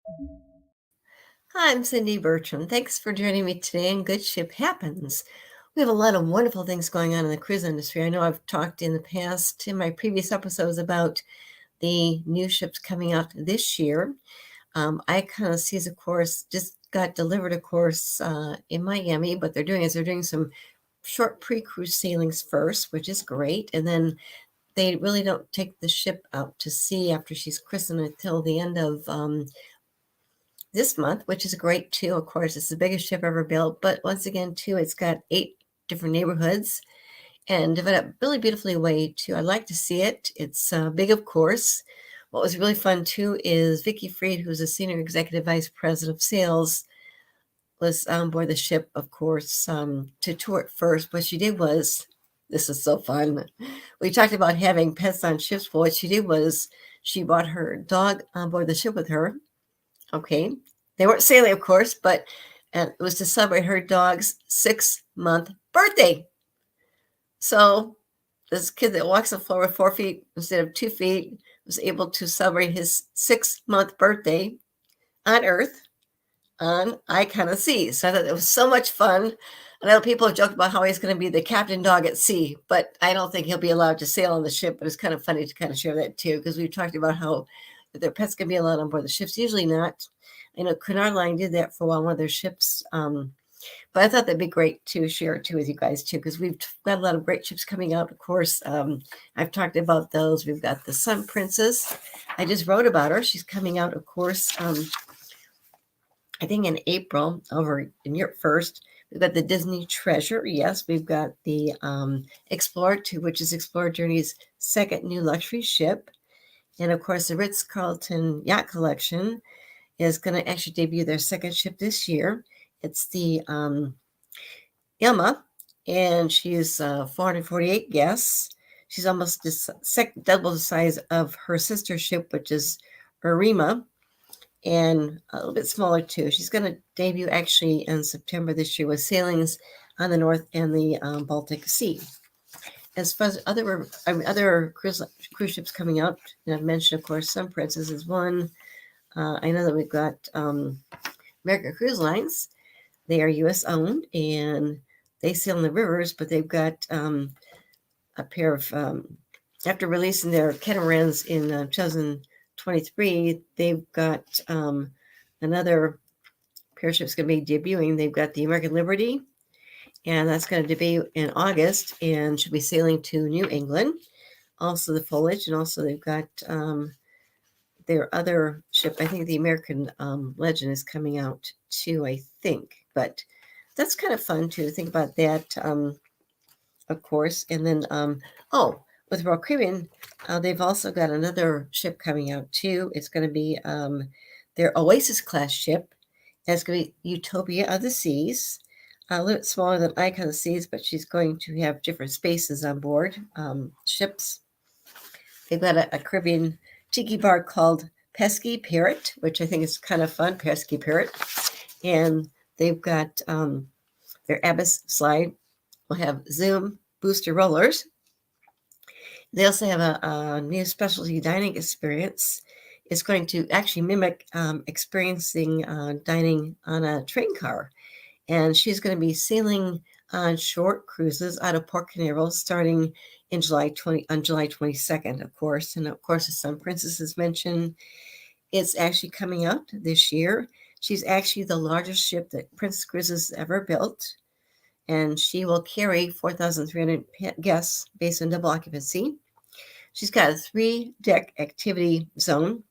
Hi, I'm Cindy Bertram. Thanks for joining me today on Good Ship Happens. We have a lot of wonderful things going on in the cruise industry. I know I've talked in the past, in my previous episodes, about the new ships coming out this year. Icon Seas, of course, just got delivered, of course, in Miami. But they're doing some short pre-cruise sailings first, which is great. And then they really don't take the ship out to sea after she's christened until the end of this month, which is great too. Of course, it's the biggest ship ever built, but once again, too, it's got 8 different neighborhoods and developed really beautifully way too. I like to see it. It's big, of course. What was really fun too is Vicky Freed, who's a senior executive vice president of sales, was on board the ship, of course, to tour it first. What she did was, this is so fun. We talked about having pets on ships. But what she did was she brought her dog on board the ship with her. Okay. They weren't sailing, of course, but and it was to celebrate her dog's 6-month birthday. So this kid that walks the floor with 4 feet instead of 2 feet was able to celebrate his 6-month birthday on Earth on Icon of Seas. So I thought it was so much fun. I know people have joked about how he's going to be the captain dog at sea, but I don't think he'll be allowed to sail on the ship. But it's kind of funny to kind of share that too, because we've talked about how their pets can be allowed on board the ships. Usually not. I know Cunard Line did that for a while, one of their ships. But I thought that'd be great to share it too with you guys too, because we've got a lot of great ships coming out. Of course, I've talked about those. We've got the Sun Princess. I just wrote about her. She's coming out, of course, I think in April over in Europe first. We've got the Disney Treasure. Yes, we've got the Explorer 2, which is Explorer Journey's second new luxury ship. And of course, the Ritz-Carlton Yacht Collection is going to actually debut their second ship this year. It's the Ilma, and she's 448 guests. She's almost double the size of her sister ship, which is Arima, and a little bit smaller too. She's going to debut actually in September this year with sailings on the North and the Baltic Sea. As far as other cruise ships coming out, and I've mentioned, of course, Sun Princess is one. I know that we've got American Cruise Lines. They are U.S. owned, and they sail in the rivers, but they've got a pair of, after releasing their catamarans in 2023, they've got another pair of ships going to be debuting. They've got the American Liberty, and that's going to debut in August and should be sailing to New England. Also the Foliage, and also they've got their other ship. I think the American Legend is coming out too, I think. But that's kind of fun to think about that, of course. And then, with Royal Caribbean, they've also got another ship coming out too. It's going to be their Oasis class ship. And it's going to be Utopia of the Seas. A little bit smaller than Icon of the Seas, but she's going to have different spaces on board ships. They've got a Caribbean tiki bar called Pesky Parrot, which I think is kind of fun, Pesky Parrot. And they've got their Abyss slide will have Zoom booster rollers. They also have a new specialty dining experience. It's going to actually mimic experiencing dining on a train car. And she's going to be sailing on short cruises out of Port Canaveral starting in July 22nd, of course. And of course, the Sun Princess is mentioned. It's actually coming out this year. She's actually the largest ship that Princess Cruises ever built, and she will carry 4,300 guests based on double occupancy. She's got a 3-deck activity zone,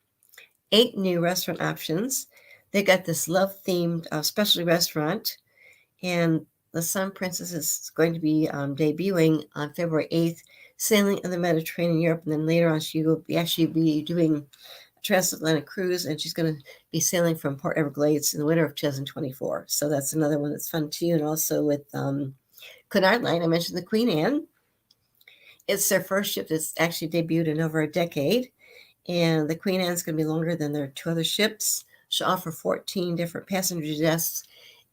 8 new restaurant options. They got this love-themed specialty restaurant, and the Sun Princess is going to be debuting on February 8th, sailing in the Mediterranean, Europe, and then later on she will actually be doing transatlantic cruise, and she's going to be sailing from Port Everglades in the winter of 2024. So that's another one that's fun too. And also with Cunard Line, I mentioned the Queen Anne. It's their first ship that's actually debuted in over a decade, and the Queen Anne is going to be longer than their 2 other ships. She'll offer 14 different passenger desks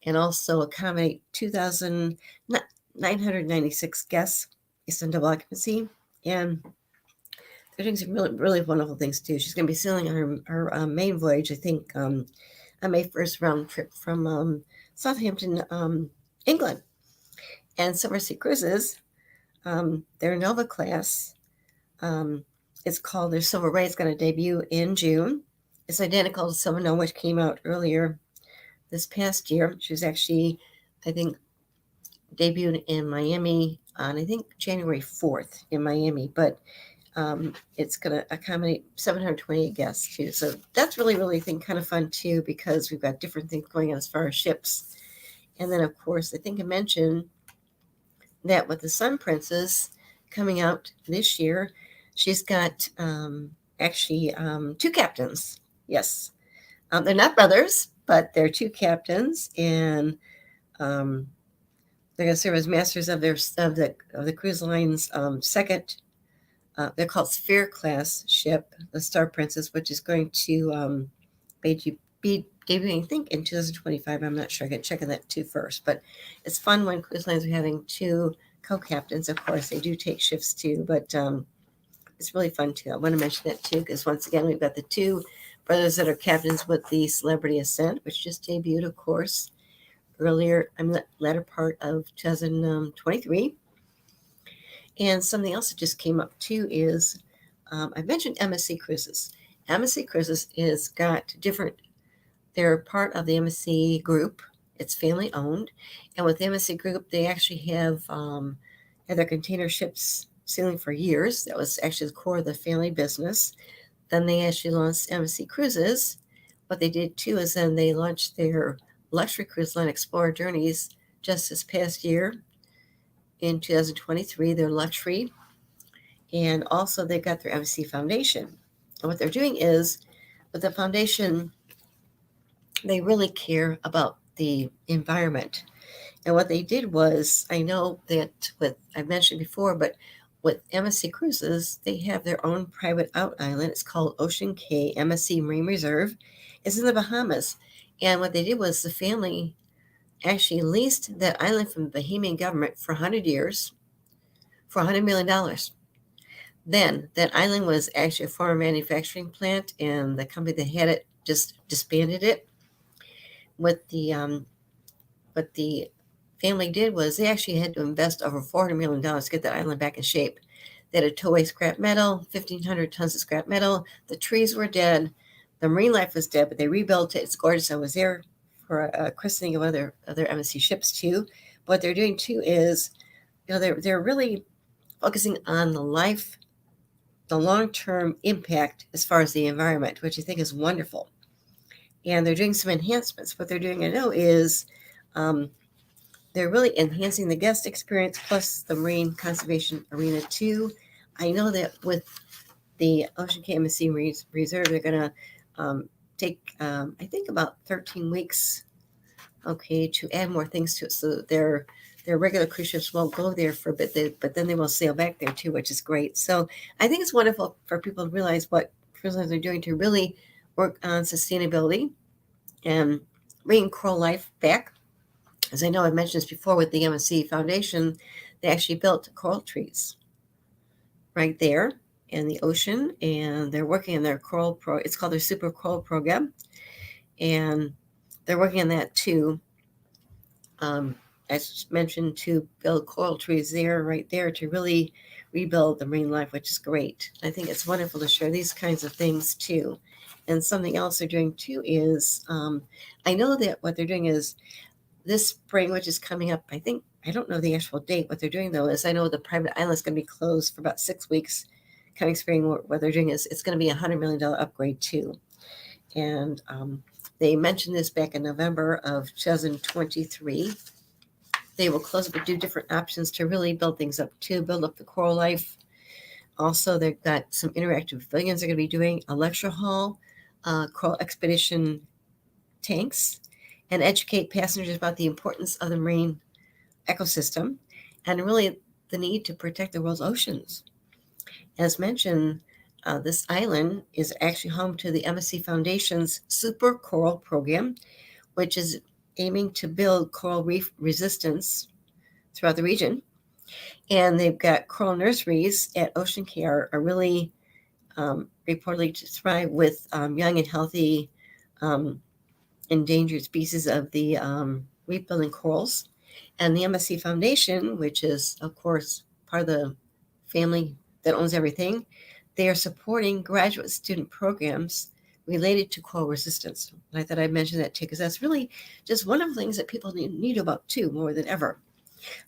and also accommodate 2,996 guests based on double occupancy. And they're doing some really, really wonderful things too. She's going to be sailing on her main voyage, I think, on May 1st round trip from Southampton, England. And Silversea Cruises, their Nova class, it's called their Silver Ray. It's going to debut in June. It's identical to Silver Nova, which came out earlier this past year. She was actually, I think, debuted in Miami on, I think, January 4th in Miami. But it's going to accommodate 728 guests too. So that's really, really, I think, kind of fun too, because we've got different things going on as far as ships. And then, of course, I think I mentioned that with the Sun Princess coming out this year, she's got actually two captains. Yes. They're not brothers, but they're two captains, and they're going to serve as masters of the cruise line's second. They're called Sphere class ship, the Star Princess, which is going to be debuting, I think, in 2025. I'm not sure. I got to check on that too first. But it's fun when cruise lines are having two co-captains. Of course, they do take shifts too, but it's really fun too. I want to mention that too, because once again, we've got the two brothers that are captains with the Celebrity Ascent, which just debuted, of course, earlier in the latter part of 2023. And something else that just came up too is I mentioned MSC Cruises. MSC Cruises is got different. They're part of the MSC Group. It's family owned, and with the MSC Group, they actually have had their container ships sailing for years. That was actually the core of the family business. Then they actually launched MSC Cruises. What they did too is then they launched their luxury cruise line, Explorer Journeys, just this past year in 2023. Their luxury, and also they've got their MSC Foundation. And what they're doing is, with the foundation, they really care about the environment. And what they did was, I know that I've mentioned before, but with MSC Cruises, they have their own private out island. It's called Ocean Cay MSC Marine Reserve. It's in the Bahamas. And what they did was the family actually leased that island from the Bahamian government for 100 years for $100 million. Then that island was actually a former manufacturing plant, and the company that had it just disbanded it. What the family did was they actually had to invest over $400 million to get that island back in shape. They had to tow away scrap metal, 1,500 tons of scrap metal. The trees were dead. The marine life was dead, but they rebuilt it. It's gorgeous. I was there for a christening of other MSC ships too. What they're doing too is, they're really focusing on the long-term impact as far as the environment, which I think is wonderful. And they're doing some enhancements. What they're doing, I know, is they're really enhancing the guest experience plus the marine conservation arena too. I know that with the Ocean Cay MSC Reserve, they're going to take, I think, about 13 weeks, to add more things to it. So their regular cruise ships won't go there for a bit, but then they will sail back there too, which is great. So I think it's wonderful for people to realize what cruise lines are doing to really work on sustainability and bringing coral life back. As I know I've mentioned this before with the MSC Foundation, they actually built coral trees right there in the ocean, and they're working on their coral it's called their Super Coral Program, and they're working on that too. As mentioned, to build coral trees right there to really rebuild the marine life, which is great. I think it's wonderful to share these kinds of things too. And something else they're doing too is, I know that what they're doing is this spring, which is coming up, I think, I don't know the actual date. What they're doing though is, I know the private island is going to be closed for about 6 weeks. Coming spring, what they're doing is it's going to be $100 million upgrade too. And they mentioned this back in November of 2023. They will close it, but do different options to really build things up too, build up the coral life. Also, they've got some interactive pavilions they're going to be doing, a lecture hall, coral expedition tanks, and educate passengers about the importance of the marine ecosystem and really the need to protect the world's oceans. As mentioned, this island is actually home to the MSC Foundation's Super Coral Program, which is aiming to build coral reef resistance throughout the region. And they've got coral nurseries at Ocean Cay are really reportedly to thrive with young and healthy endangered species of the reef-building corals. And the MSC Foundation, which is, of course, part of the family that owns everything, they are supporting graduate student programs related to coral resistance. And I thought I'd mention that too, because that's really just one of the things that people need about too, more than ever.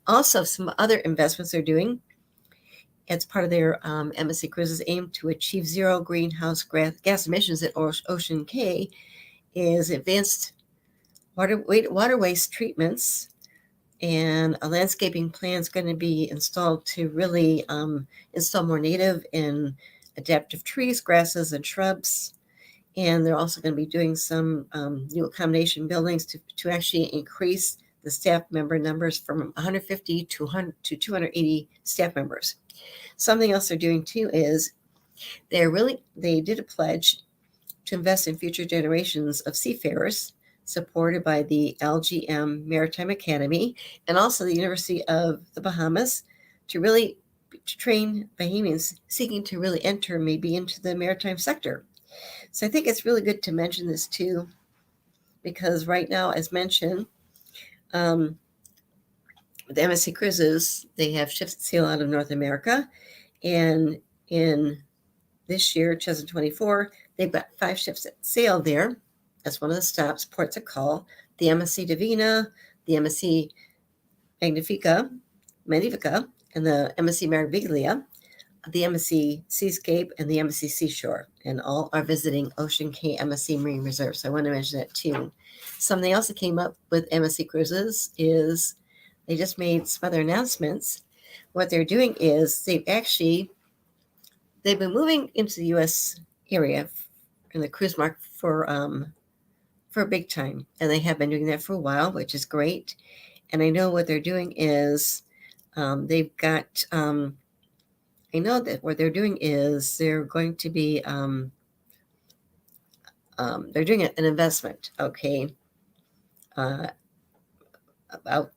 Also, some other investments they're doing as part of their MSC Cruises aim to achieve zero greenhouse gas emissions at Ocean Cay is advanced water waste treatments, and a landscaping plan is going to be installed to really install more native and adaptive trees, grasses, and shrubs. And they're also going to be doing some new accommodation buildings to actually increase the staff member numbers from 150 to 280 staff members. Something else they're doing too is they did a pledge to invest in future generations of seafarers, supported by the LGM Maritime Academy and also the University of the Bahamas, to train Bahamians seeking to really enter maybe into the maritime sector. So I think it's really good to mention this too, because right now, as mentioned, the MSC Cruises, they have ships that sail out of North America, and in this year, 2024, they've got 5 ships that sail there. That's one of the stops, ports of call: the MSC Divina, the MSC Magnifica, and the MSC Meraviglia, the MSC Seascape, and the MSC Seashore, and all are visiting Ocean Cay MSC Marine Reserve. So I want to mention that too. Something else that came up with MSC Cruises is they just made some other announcements. What they're doing is they've been moving into the U.S. area in the cruise market for a big time, and they have been doing that for a while, which is great. And I know what they're doing is they've got. I know that what they're doing is they're going to be they're doing an investment. Okay, about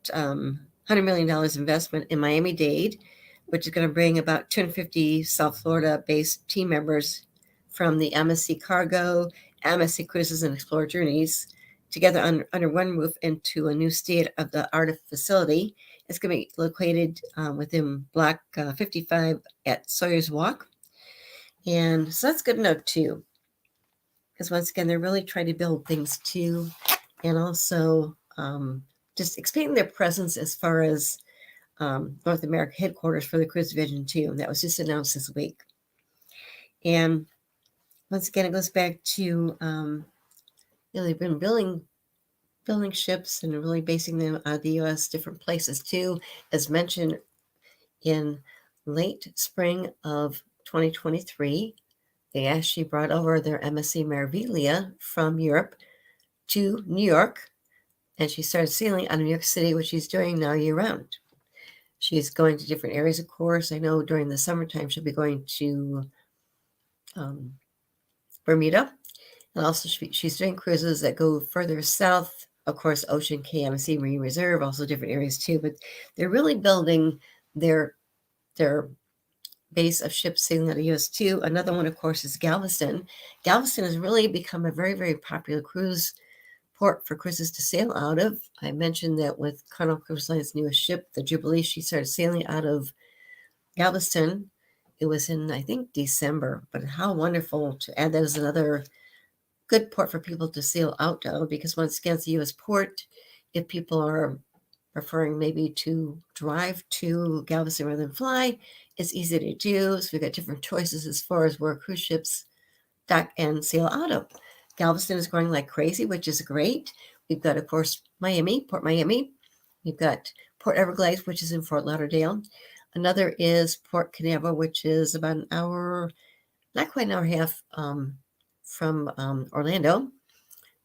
$100 million investment in Miami-Dade, which is going to bring about 250 South Florida-based team members from the MSC Cargo, MSC Cruises, and Explorer Journeys together under one roof into a new state-of-the-art facility. It's going to be located within Block 55 at Sawyer's Walk. And so that's good enough too, because once again, they're really trying to build things too, and also just expanding their presence as far as North America headquarters for the cruise division too. And that was just announced this week. And once again, it goes back to they've been building ships and really basing them out of the U.S. different places too. As mentioned, in late spring of 2023, they actually brought over their MSC Meraviglia from Europe to New York, and she started sailing out of New York City, which she's doing now year-round. She's going to different areas, of course. I know during the summertime she'll be going to Bermuda, and also she's doing cruises that go further south. Of course, Ocean Cay, MSC Marine Reserve, also different areas too. But they're really building their base of ships sailing out of the U.S. too. Another one, of course, is Galveston. Galveston has really become a very, very popular cruise port for cruises to sail out of. I mentioned that with Carnival Cruise Line's newest ship, the Jubilee, she started sailing out of Galveston. It was in, I think, December. But how wonderful to add that as another good port for people to sail out of, because once again, it's a U.S. port. If people are preferring maybe to drive to Galveston rather than fly, it's easy to do. So we've got different choices as far as where cruise ships dock and sail out of. Galveston is growing like crazy, which is great. We've got, of course, Port Miami. We've got Port Everglades, which is in Fort Lauderdale. Another is Port Canaveral, which is about an hour, not quite an hour and a half from Orlando.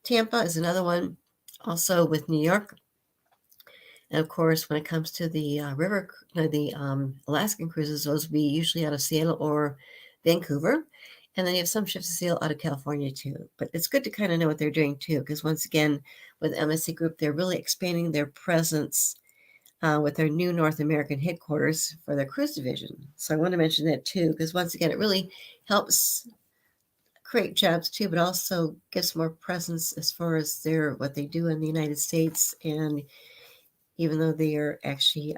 Tampa is another one, also with New York. And of course, when it comes to the Alaskan cruises, those will be usually out of Seattle or Vancouver. And then you have some ships that sail out of California too. But it's good to kind of know what they're doing too, because once again, with MSC Group, they're really expanding their presence with their new North American headquarters for their cruise division. So I want to mention that too, because once again, it really helps create jobs too, but also gives more presence as far as what they do in the United States. And even though they are actually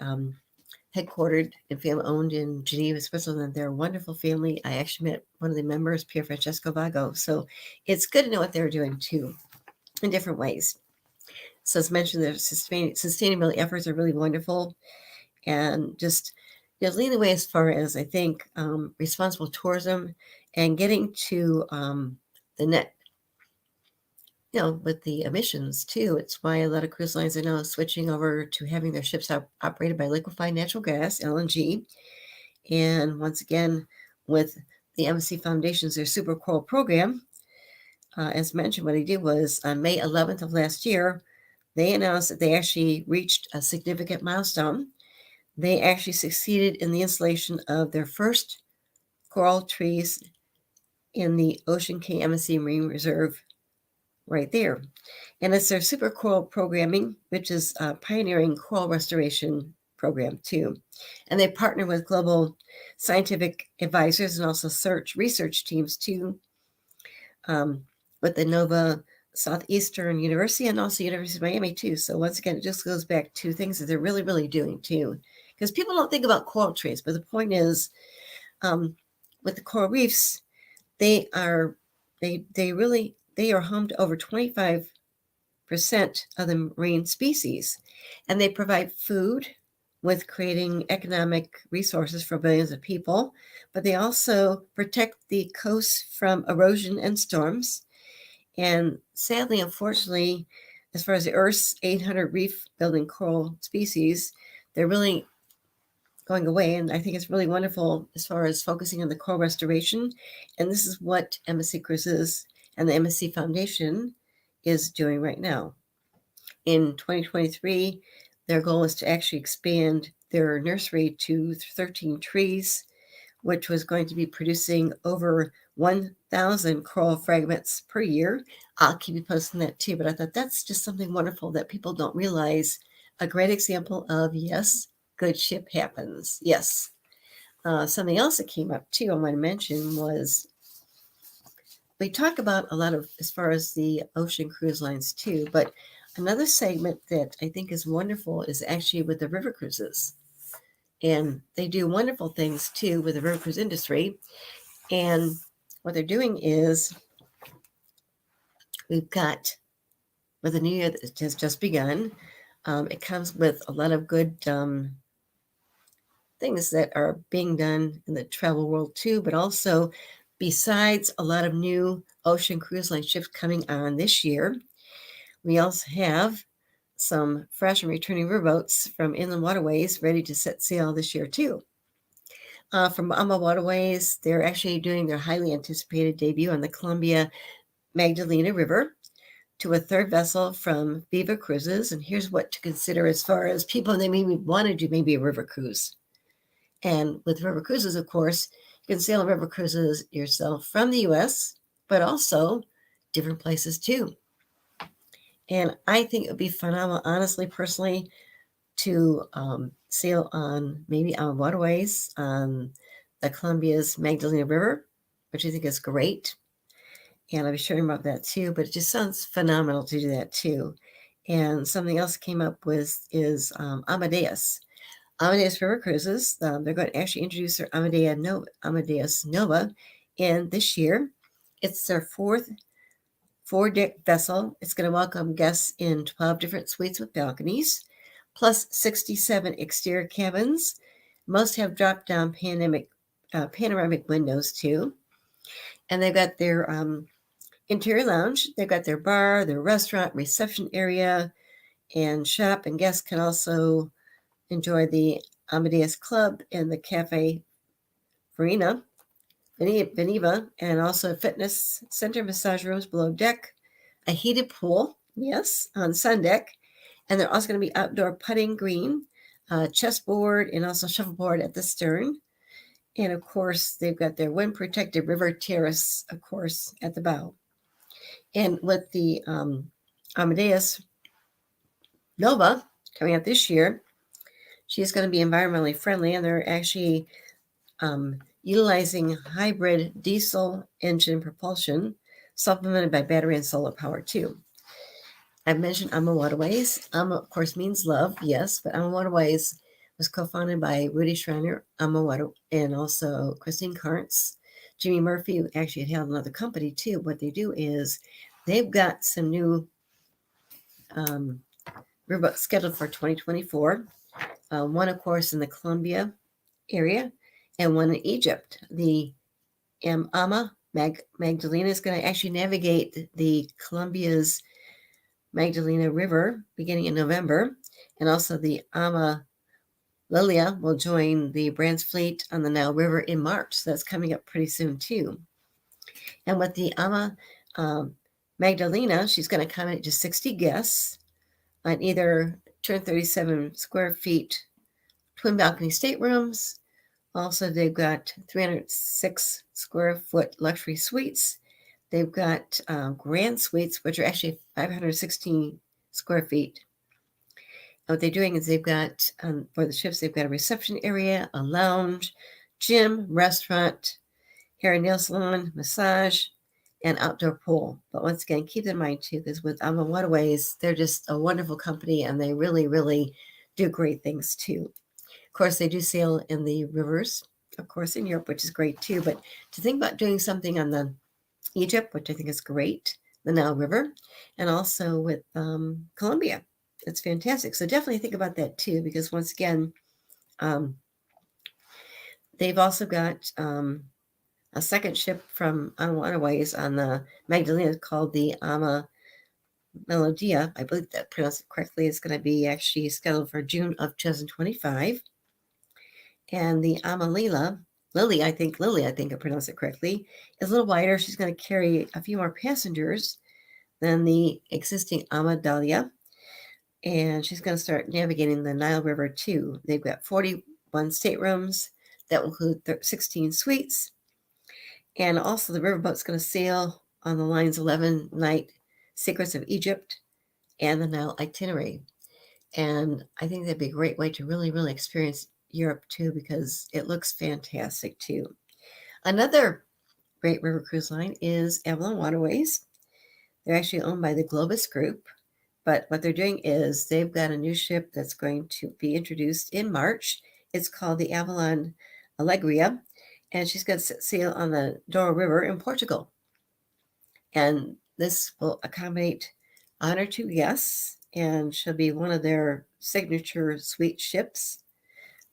headquartered and family owned in Geneva, Switzerland, they're a wonderful family. I actually met one of the members, Pier Francesco Vago. So it's good to know what they're doing too in different ways. So as mentioned, their sustainability efforts are really wonderful, and just leading the way as far as, I think, responsible tourism and getting to the net, with the emissions too. It's why a lot of cruise lines are now switching over to having their ships operated by liquefied natural gas, LNG. And once again, with the MSC Foundation's their Super Coral program, as mentioned, what they did was on May 11th of last year, they announced that they actually reached a significant milestone. They actually succeeded in the installation of their first coral trees in the Ocean Cay MSC Marine Reserve right there. And it's their Super Coral programming, which is a pioneering coral restoration program too. And they partner with global scientific advisors and also research teams too, with the Nova Southeastern University and also University of Miami too. So once again, it just goes back to things that they're really, really doing too. Because people don't think about coral trees, but the point is, with the coral reefs, they are home to over 25% of the marine species, and they provide food with creating economic resources for billions of people, but they also protect the coast from erosion and storms. And sadly, unfortunately, as far as the Earth's 800 reef building coral species, they're really going away. And I think it's really wonderful as far as focusing on the coral restoration. And this is what MSC Cruises and the MSC Foundation is doing right now. In 2023, their goal is to actually expand their nursery to 13 trees, which was going to be producing over 1,000 coral fragments per year. I'll keep you posting that too, but I thought that's just something wonderful that people don't realize. A great example of, yes, good ship happens. Yes. Something else that came up too I want to mention was, we talk about a lot of as far as the ocean cruise lines too, but another segment that I think is wonderful is actually with the river cruises. And they do wonderful things too with the river cruise industry. And what they're doing is, we've got, with the new year that has just begun, it comes with a lot of good things that are being done in the travel world too, but also besides a lot of new ocean cruise line ships coming on this year, we also have some fresh and returning riverboats from inland waterways ready to set sail this year too. From Bahama Waterways, they're actually doing their highly anticipated debut on the Columbia Magdalena River, to a third vessel from Viva Cruises. And here's what to consider as far as people that maybe want to do maybe a river cruise. And with river cruises, of course, you can sail on river cruises yourself from the U.S., but also different places too. And I think it would be phenomenal, honestly, personally, to sail on maybe on waterways on the Columbia's Magdalena River, which I think is great. And I'll be sharing about that too, but it just sounds phenomenal to do that too. And something else came up with is Amadeus. Amadeus River Cruises, they're going to actually introduce their Amadeus Nova in this year. It's their fourth four-deck vessel. It's going to welcome guests in 12 different suites with balconies, plus 67 exterior cabins. Most have drop-down panoramic windows too. And they've got their interior lounge. They've got their bar, their restaurant, reception area, and shop. And guests can also enjoy the Amadeus Club and the Cafe Verena, Veneva, and also a fitness center, massage rooms below deck, a heated pool, yes, on sun deck. And they're also going to be outdoor putting green, chessboard, and also shuffleboard at the stern. And of course, they've got their wind-protected river terrace, of course, at the bow. And with the Amadeus Nova coming out this year, She's going to be environmentally friendly, and they're actually utilizing hybrid diesel engine propulsion, supplemented by battery and solar power too. I've mentioned AMA Waterways. AMA, of course, means love, yes, but AMA Waterways was co-founded by Rudy Schreiner, AMA Water, and also Christine Karntz. Jimmy Murphy actually had another company too. What they do is they've got some new riverboats scheduled for 2024. One, of course, in the Columbia area, and one in Egypt. The AMA Magdalena is going to actually navigate the Columbia's Magdalena River beginning in November, and also the AMA Lilia will join the Brands fleet on the Nile River in March. So that's coming up pretty soon too. And with the AMA Magdalena, she's going to accommodate just 60 guests on either 237 square feet twin balcony staterooms. Also, they've got 306 square foot luxury suites. They've got grand suites, which are actually 516 square feet. And what they're doing is they've got, for the ships, they've got a reception area, a lounge, gym, restaurant, hair and nail salon, massage, and outdoor pool. But once again, keep in mind too, because with AMA Waterways, they're just a wonderful company, and they really, really do great things too. Of course, they do sail in the rivers, of course, in Europe, which is great too. But to think about doing something on the Egypt, which I think is great, the Nile River, and also with Colombia. It's fantastic. So definitely think about that too, because once again, they've also got a second ship from AMA Waterways on the Magdalena called the AMA Melodia. I believe that pronounced it correctly. It's going to be actually scheduled for June of 2025. And the AMA Lily, I think I pronounced it correctly, is a little wider. She's going to carry a few more passengers than the existing AMA Dahlia. And she's going to start navigating the Nile River too. They've got 41 staterooms that will include 16 suites. And also the riverboat's going to sail on the line's 11-night Secrets of Egypt and the Nile itinerary. And I think that'd be a great way to really, really experience Europe too, because it looks fantastic too. Another great river cruise line is Avalon Waterways. They're actually owned by the Globus Group, but what they're doing is they've got a new ship that's going to be introduced in March. It's called the Avalon Alegria, and she's going to sail on the Douro River in Portugal. And this will accommodate 102 guests, and she'll be one of their signature suite ships.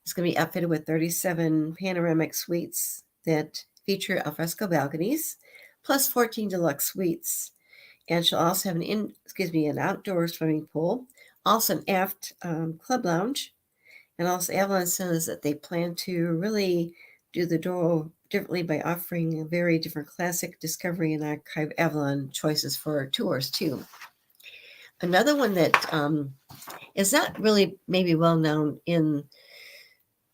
It's going to be outfitted with 37 panoramic suites that feature alfresco balconies, plus 14 deluxe suites. And she'll also have an outdoor swimming pool, also an aft club lounge. And also Avalon says that they plan to really do the Douro differently by offering a very different classic, discovery, and archive Avalon choices for tours too. Another one that is not really maybe well known in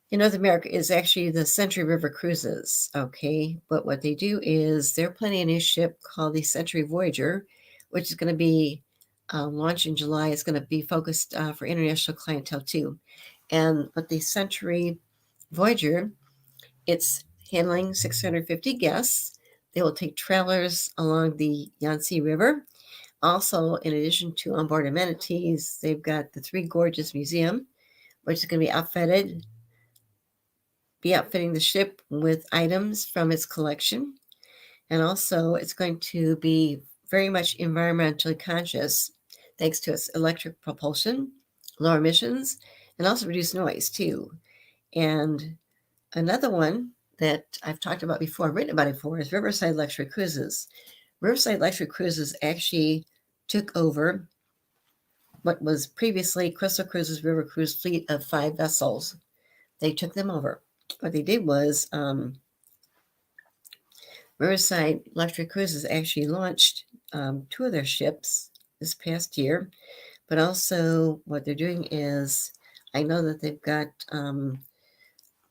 North America is actually the Century River Cruises, okay? But what they do is they're planning a new ship called the Century Voyager, which is going to be launched in July. It's going to be focused for international clientele too. And with the Century Voyager, it's handling 650 guests. They will take travelers along the Yangtze River. Also, in addition to onboard amenities, they've got the Three Gorges Museum, which is going to be outfitting the ship with items from its collection. And also, it's going to be very much environmentally conscious thanks to its electric propulsion, lower emissions, and also reduced noise too. And another one that I've talked about before, written about it before, is Riverside Luxury Cruises. Riverside Luxury Cruises actually took over what was previously Crystal Cruises River Cruise fleet of 5 vessels. They took them over. What they did was Riverside Luxury Cruises actually launched 2 of their ships this past year, but also what they're doing is, I know that they've got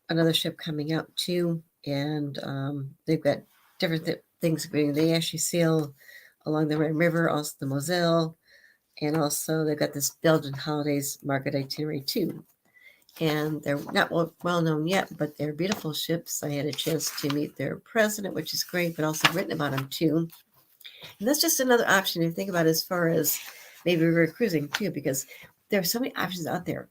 another ship coming out too, and they've got different things going. They actually sail along the Rhine River, also the Moselle, and also they've got this Belgian Holidays market itinerary too. and they're not well known yet, but they're beautiful ships. I had a chance to meet their president, which is great, but also written about them too. And that's just another option to think about as far as maybe river cruising too, because there are so many options out there.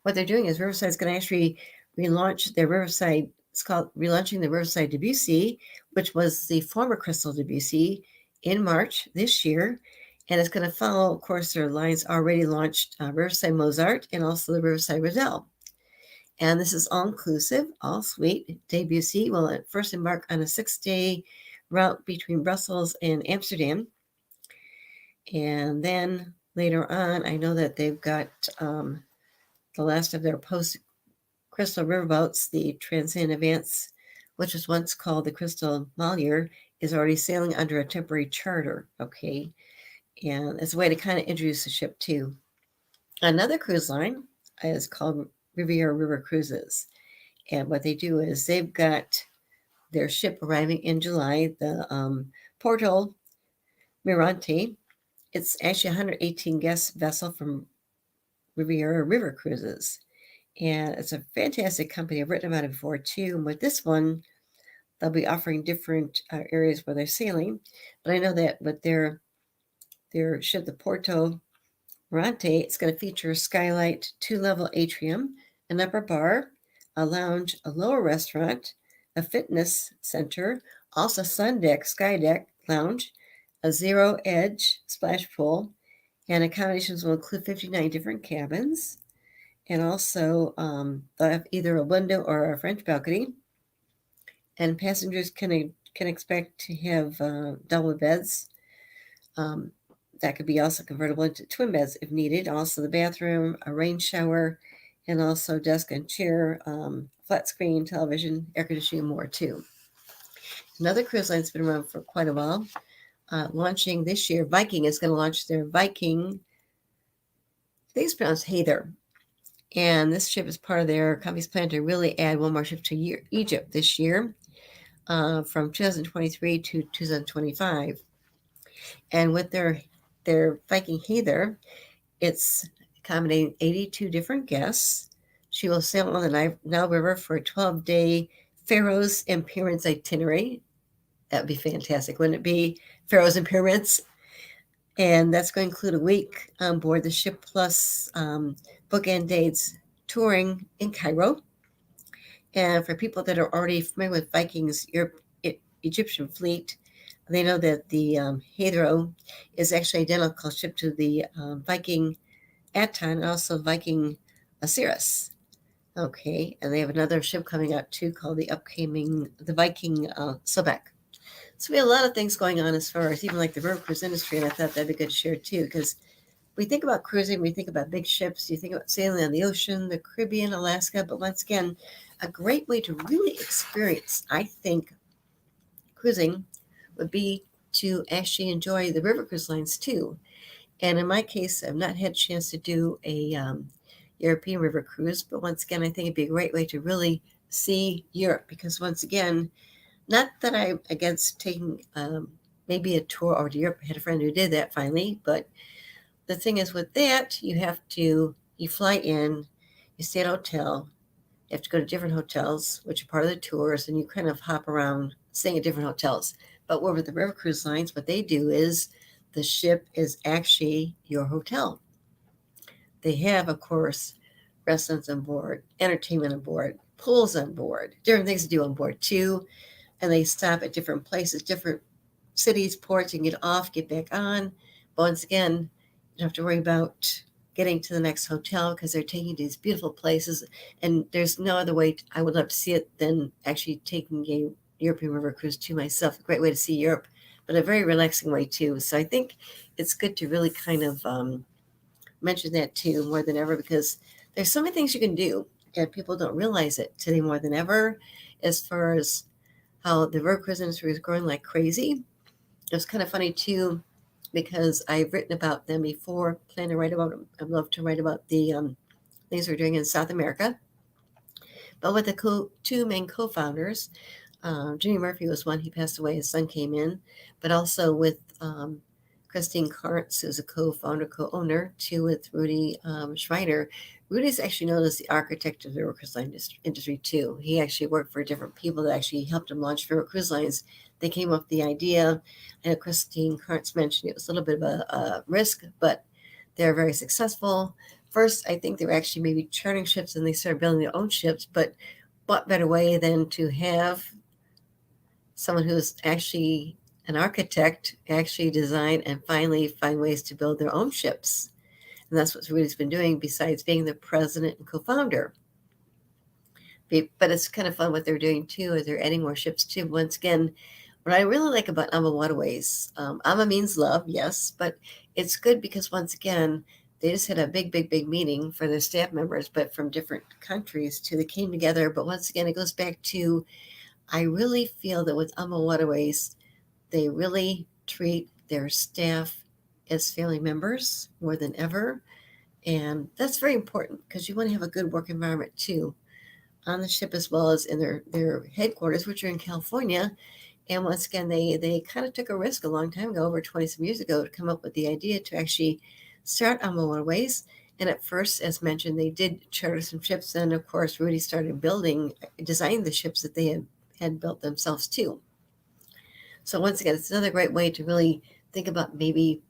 What they're doing is Riverside's going to actually relaunch their Riverside. It's called relaunching the Riverside Debussy, which was the former Crystal Debussy, in March this year. And it's going to follow, of course, their lines already launched Riverside Mozart and also the Riverside Roselle. And this is all inclusive, all suite. Debussy will first embark on a 6-day route between Brussels and Amsterdam. And then later on, I know that they've got the last of their post Crystal riverboats, the Transcend Advance, which was once called the Crystal Mallier, is already sailing under a temporary charter. Okay. And it's a way to kind of introduce the ship too. Another cruise line is called Riviera River Cruises. And what they do is they've got their ship arriving in July, the Porto Mirante. It's actually a 118 guest vessel from Riviera River Cruises. And it's a fantastic company. I've written about it before too. And with this one, they'll be offering different areas where they're sailing. But I know that with their ship, the Porto Mirante, it's going to feature a skylight, 2-level atrium, an upper bar, a lounge, a lower restaurant, a fitness center, also sun deck, sky deck, lounge, a zero edge splash pool, and accommodations will include 59 different cabins. And also, they'll have either a window or a French balcony. And passengers can expect to have double beds. That could be also convertible into twin beds if needed. Also, the bathroom, a rain shower, and also desk and chair, flat screen, television, air conditioning, and more too. Another cruise line's been around for quite a while. Launching this year, Viking is going to launch their Viking. I think it's pronounced Hather. And this ship is part of their company's plan to really add one more ship to Egypt this year, from 2023 to 2025. And with their Viking Hather, it's accommodating 82 different guests. She will sail on the Nile River for a 12-day Pharaohs and Pyramids itinerary. That would be fantastic, wouldn't it be? Pharaohs and Pyramids. And that's going to include a week on board the ship plus bookend dates touring in Cairo. And for people that are already familiar with Viking's Egyptian fleet, they know that the Hadro is actually identical ship to the Viking Aton and also Viking Osiris. Okay, and they have another ship coming out too called the Viking Sobek. So we have a lot of things going on as far as even like the river cruise industry, and I thought that'd be good to share too, because we think about cruising, we think about big ships, you think about sailing on the ocean, the Caribbean, Alaska, but once again, a great way to really experience, I think, cruising would be to actually enjoy the river cruise lines too. And in my case, I've not had a chance to do a European river cruise, but once again, I think it'd be a great way to really see Europe, because once again, not that I'm against taking maybe a tour over to Europe. I had a friend who did that finally, but the thing is with that, you fly in, you stay at a hotel, you have to go to different hotels, which are part of the tours, and you kind of hop around staying at different hotels. But with the river cruise lines, what they do is the ship is actually your hotel. They have, of course, restaurants on board, entertainment on board, pools on board, different things to do on board too. And they stop at different places, different cities, ports. You can get off, get back on. But once again, you don't have to worry about getting to the next hotel because they're taking you to these beautiful places. And there's no other way I would love to see it than actually taking a European river cruise to myself. A great way to see Europe, but a very relaxing way too. So I think it's good to really kind of mention that too more than ever, because there's so many things you can do and people don't realize it today more than ever as far as how the river cruise industry is growing like crazy. It was kind of funny too, because I've written about them before, plan to write about them. I'd love to write about the things we're doing in South America. But with the two main co-founders, Jimmy Murphy was one, he passed away, his son came in, but also with Christine Karntz, who's a co-founder, co-owner, too, with Rudy Schreider. Rudy's actually known as the architect of the River Cruise Line industry, too. He actually worked for different people that actually helped him launch River Cruise Lines. They came up with the idea. I know Christine Karntz mentioned it was a little bit of a risk, but they're very successful. First, I think they were actually maybe chartering ships and they started building their own ships, but what better way than to have someone who's actually an architect actually design and finally find ways to build their own ships. And that's what Rudy's been doing besides being the president and co-founder. But it's kind of fun what they're doing too, is they're adding more ships too. Once again, what I really like about AMA Waterways, AMA means love, yes, but it's good because once again, they just had a big meeting for their staff members, but from different countries too. They came together. But once again, it goes back to, I really feel that with AMA Waterways, they really treat their staff as family members more than ever. And that's very important because you want to have a good work environment too on the ship as well as in their headquarters, which are in California. And once again, they kind of took a risk a long time ago, over 20 some years ago, to come up with the idea to actually start AMA Waterways. And at first, as mentioned, they did charter some ships. And of course, Rudy started designing the ships that they had built themselves too. So once again, it's another great way to really think about maybe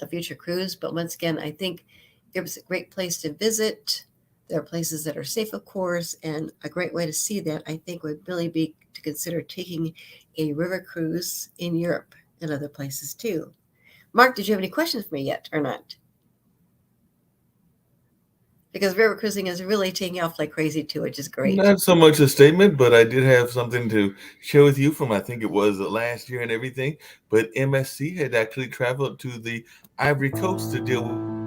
a future cruise. But once again, I think it was a great place to visit. There are places that are safe, of course, and a great way to see that, I think, would really be to consider taking a river cruise in Europe and other places too. Mark, did you have any questions for me yet or not? Because river cruising is really taking off like crazy too, which is great. Not so much a statement, but I did have something to share with you from, I think it was last year and everything. But MSC had actually traveled to the Ivory Coast to deal with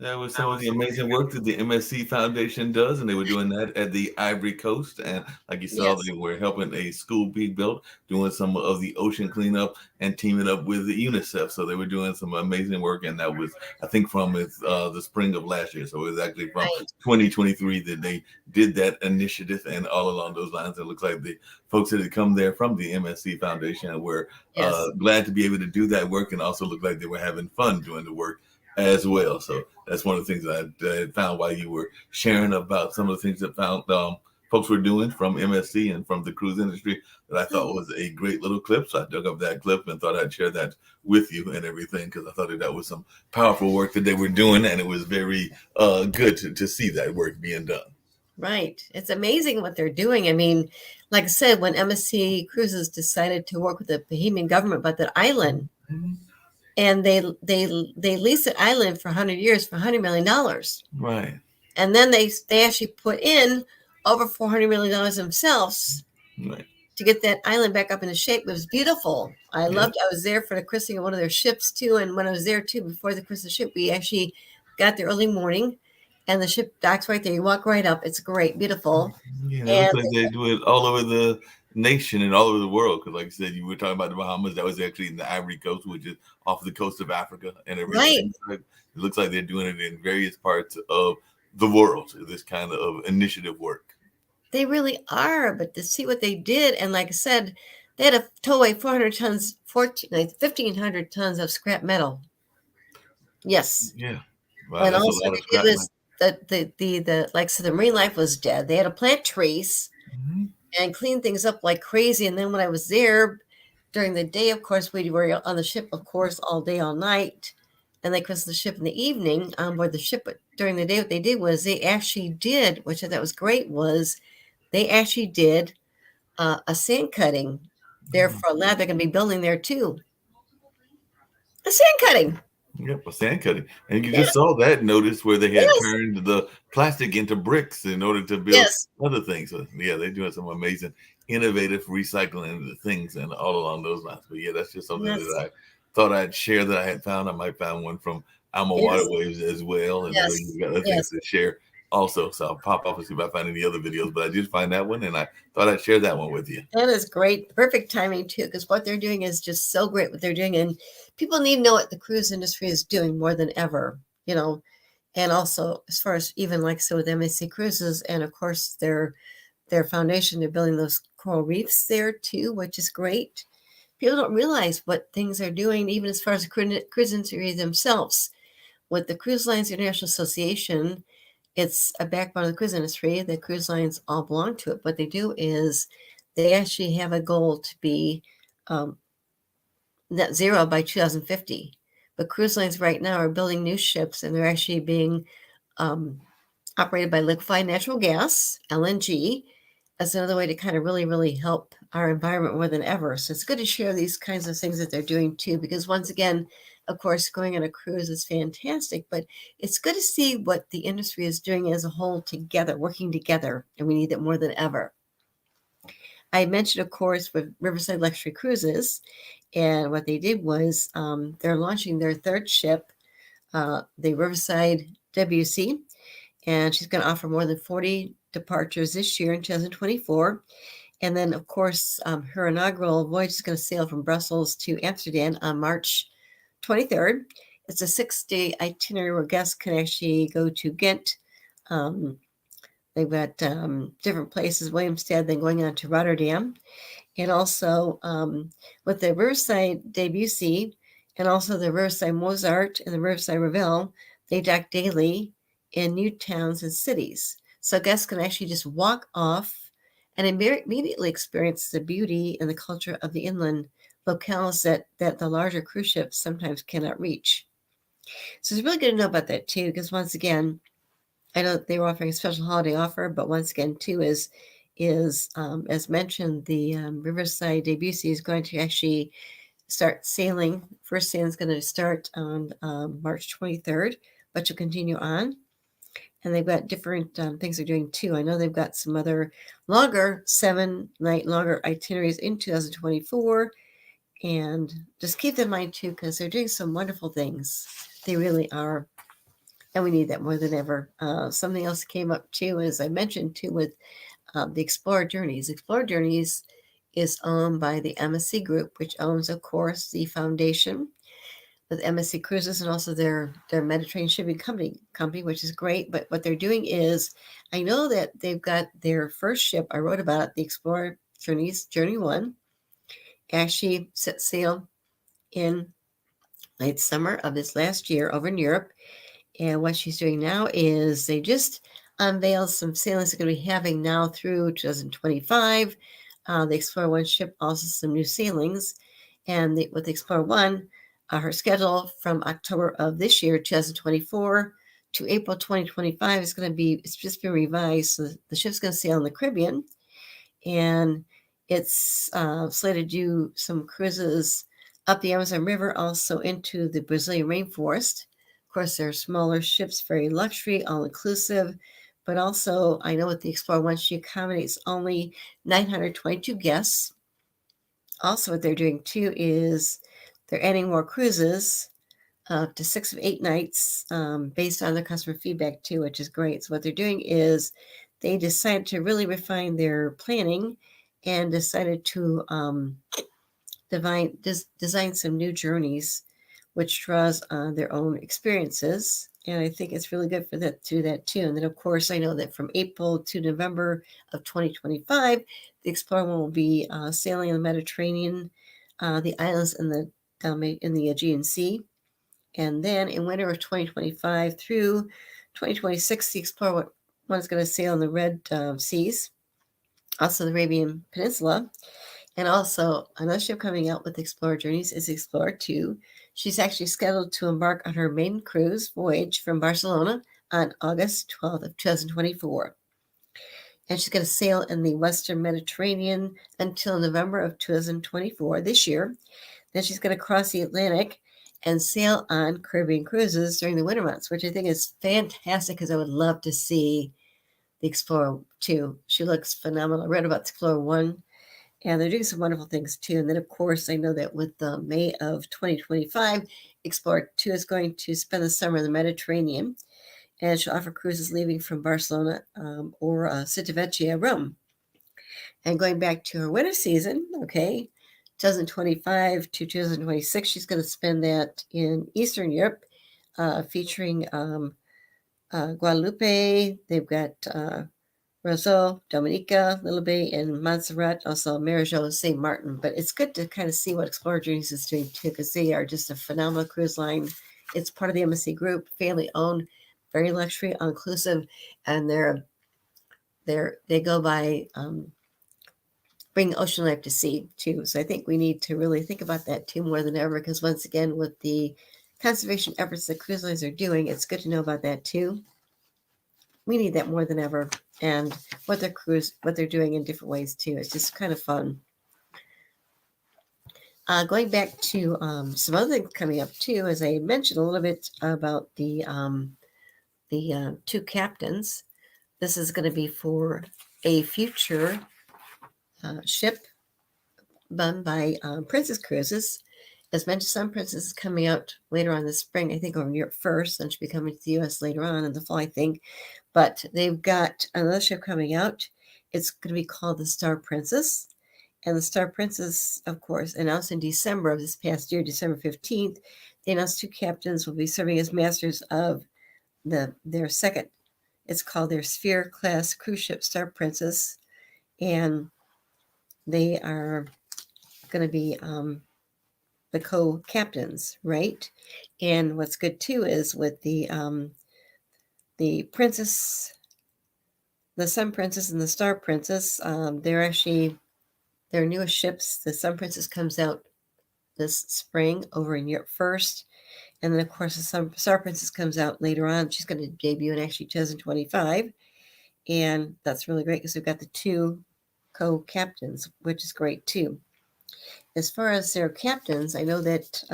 That was some of the amazing work that the MSC Foundation does, and they were doing that at the Ivory Coast. And like you saw, Yes. they were helping a school be built, doing some of the ocean cleanup, and teaming up with the UNICEF. So they were doing some amazing work, and that was, I think, from the spring of last year. So it was actually from Right. 2023 that they did that initiative, and all along those lines, it looks like the folks that had come there from the MSC Foundation were Yes. glad to be able to do that work, and also looked like they were having fun doing the work as well. So that's one of the things that I found while you were sharing about some of the things that found folks were doing from MSC and from the cruise industry that I thought was a great little clip. So I dug up that clip and thought I'd share that with you and everything, because I thought that was some powerful work that they were doing, and it was very good to see that work being done. Right. It's amazing what they're doing. I mean, like I said, when MSC Cruises decided to work with the Bahamian government about that island, Mm-hmm. and they leased the island for 100 years for $100 million. Right. And then they actually put in over $400 million themselves Right. to get that island back up into shape. It was beautiful. I Yeah. was there for the christening of one of their ships too. And when I was there too, before the christening ship, we actually got there early morning, and the ship docks right there. You walk right up. It's great, beautiful. Yeah, it looks And like they do it all over the nation and all over the world. Because, like I said, you were talking about the Bahamas. That was actually in the Ivory Coast, which is off the coast of Africa and right, everything. It looks like they're doing it in various parts of the world. This kind of initiative work. they really are. But to see what they did, and like I said, they had to tow away 1,500 tons of scrap metal. Yes. Yeah. Wow, And that's a also lot of they did scrap metal. was the like I said, the marine life was dead. They had to plant trees Mm-hmm. and clean things up like crazy. And then when I was there during the day, of course, we were on the ship, of course, all day, all night. And they crossed the ship in the evening on board the ship. But during the day, what they did was they actually did, which I thought was great, was they actually did a sand cutting there for a lab they're going to be building there too. A sand cutting. Yep, a sand cutting. And you just Yes. saw that notice where they had Yes. turned the plastic into bricks in order to build Yes. other things. So, yeah, they're doing some amazing, innovative recycling things and all along those lines. But yeah, that's just something Yes. that I thought I'd share that I had found. I might find one from Alma Yes. Waterways as well. And I know Yes. you've got other Yes. things to share also. So I'll pop off and see if I find any other videos. But I did find that one, and I thought I'd share that one with you. That is great. Perfect timing too, because what they're doing is just so great what they're doing. And people need to know what the cruise industry is doing more than ever, you know. And also as far as even like so with MSC Cruises and of course their foundation, they're building those coral reefs there too, which is great. People don't realize what things are doing, even as far as the cruise industry themselves. With the Cruise Lines International Association, it's a backbone of the cruise industry. The cruise lines all belong to it. What they do is they actually have a goal to be net zero by 2050. But cruise lines right now are building new ships, and they're actually being operated by liquefied natural gas, LNG, as another way to kind of really, really help our environment more than ever. So it's good to share these kinds of things that they're doing too, because once again, of course, going on a cruise is fantastic, but it's good to see what the industry is doing as a whole together, working together, and we need it more than ever. I mentioned, of course, with Riverside Luxury Cruises, and what they did was they're launching their third ship, the Riverside WC, and she's going to offer more than 40 departures this year in 2024. And then, of course, her inaugural voyage is going to sail from Brussels to Amsterdam on March 23rd. It's a 6-day itinerary where guests can actually go to Ghent. They've got different places, Willemstad, then going on to Rotterdam. And also with the Riverside Debussy and also the Riverside Mozart and the Riverside Ravel, they dock daily in new towns and cities. So guests can actually just walk off and immediately experience the beauty and the culture of the inland locales that the larger cruise ships sometimes cannot reach. So it's really good to know about that too, because once again, I know they were offering a special holiday offer, but once again, too, is as mentioned, the Riverside Debussy is going to actually start sailing. First sailing is going to start on March 23rd, but you'll continue on. And they've got different things they're doing too. I know they've got some other longer 7-night longer itineraries in 2024. And just keep that in mind too, because they're doing some wonderful things. They really are. and we need that more than ever. Something else came up too, as I mentioned too, with the Explorer Journeys. Explorer Journeys is owned by the MSC Group, which owns, of course, the foundation with MSC Cruises and also their Mediterranean shipping company, which is great. But what they're doing is, I know that they've got their first ship. I wrote about it, the Explorer Journeys Journey 1, actually set sail in late summer of this last year over in Europe. And what she's doing now is they just unveiled some sailings they're going to be having now through 2025. The Explorer 1 ship also some new sailings. And with the Explorer 1, her schedule from October of this year, 2024, to April 2025 is going to be, it's just been revised. So the ship's going to sail in the Caribbean. And it's slated to do some cruises up the Amazon River, also into the Brazilian rainforest. Of course, they're smaller ships, very luxury, all-inclusive. But also, I know with the Explorer 1, she accommodates only 922 guests. Also, what they're doing, too, is they're adding more cruises to 6 of 8 nights based on the customer feedback, too, which is great. So what they're doing is they decided to really refine their planning and decided to design some new journeys, which draws on their own experiences. And I think it's really good for that to do that too. And then, of course, I know that from April to November of 2025, the Explorer will be sailing in the Mediterranean, the islands in the Aegean Sea. And then in winter of 2025 through 2026, the Explorer 1 is going to sail in the Red Seas, also the Arabian Peninsula. And also, another ship coming out with Explorer Journeys is Explorer 2. She's actually scheduled to embark on her maiden cruise voyage from Barcelona on August 12th of 2024. And she's going to sail in the Western Mediterranean until November of 2024, this year. Then she's going to cross the Atlantic and sail on Caribbean cruises during the winter months, which I think is fantastic because I would love to see the Explorer 2. She looks phenomenal. I read about the Explorer 1. And they're doing some wonderful things too. And then, of course, I know that with May of 2025, Explorer 2 is going to spend the summer in the Mediterranean. And she'll offer cruises leaving from Barcelona or Civitavecchia, Rome. And going back to her winter season, 2025 to 2026, she's going to spend that in Eastern Europe, featuring Guadalupe. They've got Roseau, Dominica, Little Bay, and Montserrat, also Marigot, St. Martin. But it's good to kind of see what Explorer Journeys is doing too, because they are just a phenomenal cruise line. It's part of the MSC Group, family owned, very luxury, all-inclusive, and they go by bring ocean life to sea too. So I think we need to really think about that too more than ever, because once again, with the conservation efforts that cruise lines are doing, it's good to know about that too. We need that more than ever, and what they're doing in different ways too. It's just kind of fun. Going back to some other things coming up too, as I mentioned a little bit about the 2 captains. This is going to be for a future ship run by Princess Cruises. As mentioned, Sun Princess is coming out later on this spring, I think over in Europe first, then she'll be coming to the U.S. later on in the fall, I think. But they've got another ship coming out. It's going to be called the Star Princess. And the Star Princess, of course, announced in December of this past year, December 15th, they announced 2 captains will be serving as masters of their second. It's called their Sphere-class cruise ship, Star Princess. And they are going to be the co-captains, right? And what's good too is with the Princess, the Sun Princess and the Star Princess, they're actually their newest ships. The Sun Princess comes out this spring over in Europe first, and then of course the Star Princess comes out later on. She's going to debut in actually 2025, and that's really great because we've got the 2 co-captains, which is great too. As far as their captains, I know that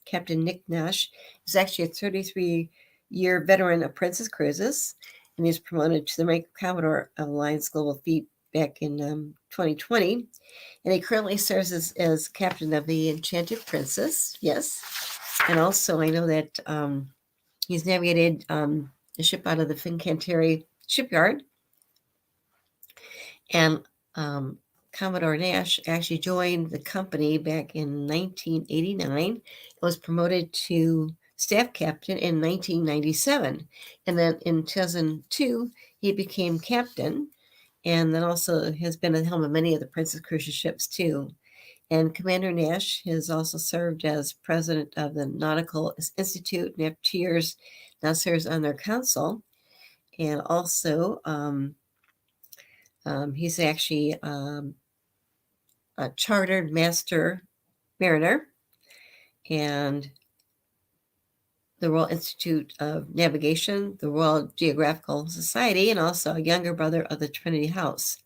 Captain Nick Nash is actually a 33-year veteran of Princess Cruises, and he's promoted to the rank of Commodore of Alliance Global Fleet back in 2020. And he currently serves as captain of the Enchanted Princess, yes. And also, I know that He's navigated the ship out of the Fincantieri shipyard. And Commodore Nash actually joined the company back in 1989 and was promoted to staff captain in 1997. And then in 2002, he became captain, and then also has been at the helm of many of the Princess Cruises ships too. And Commander Nash has also served as president of the Nautical Institute, and after 2 years now serves on their council. And also, he's actually a chartered master mariner and the Royal Institute of Navigation, the Royal Geographical Society, and also a younger brother of the Trinity House.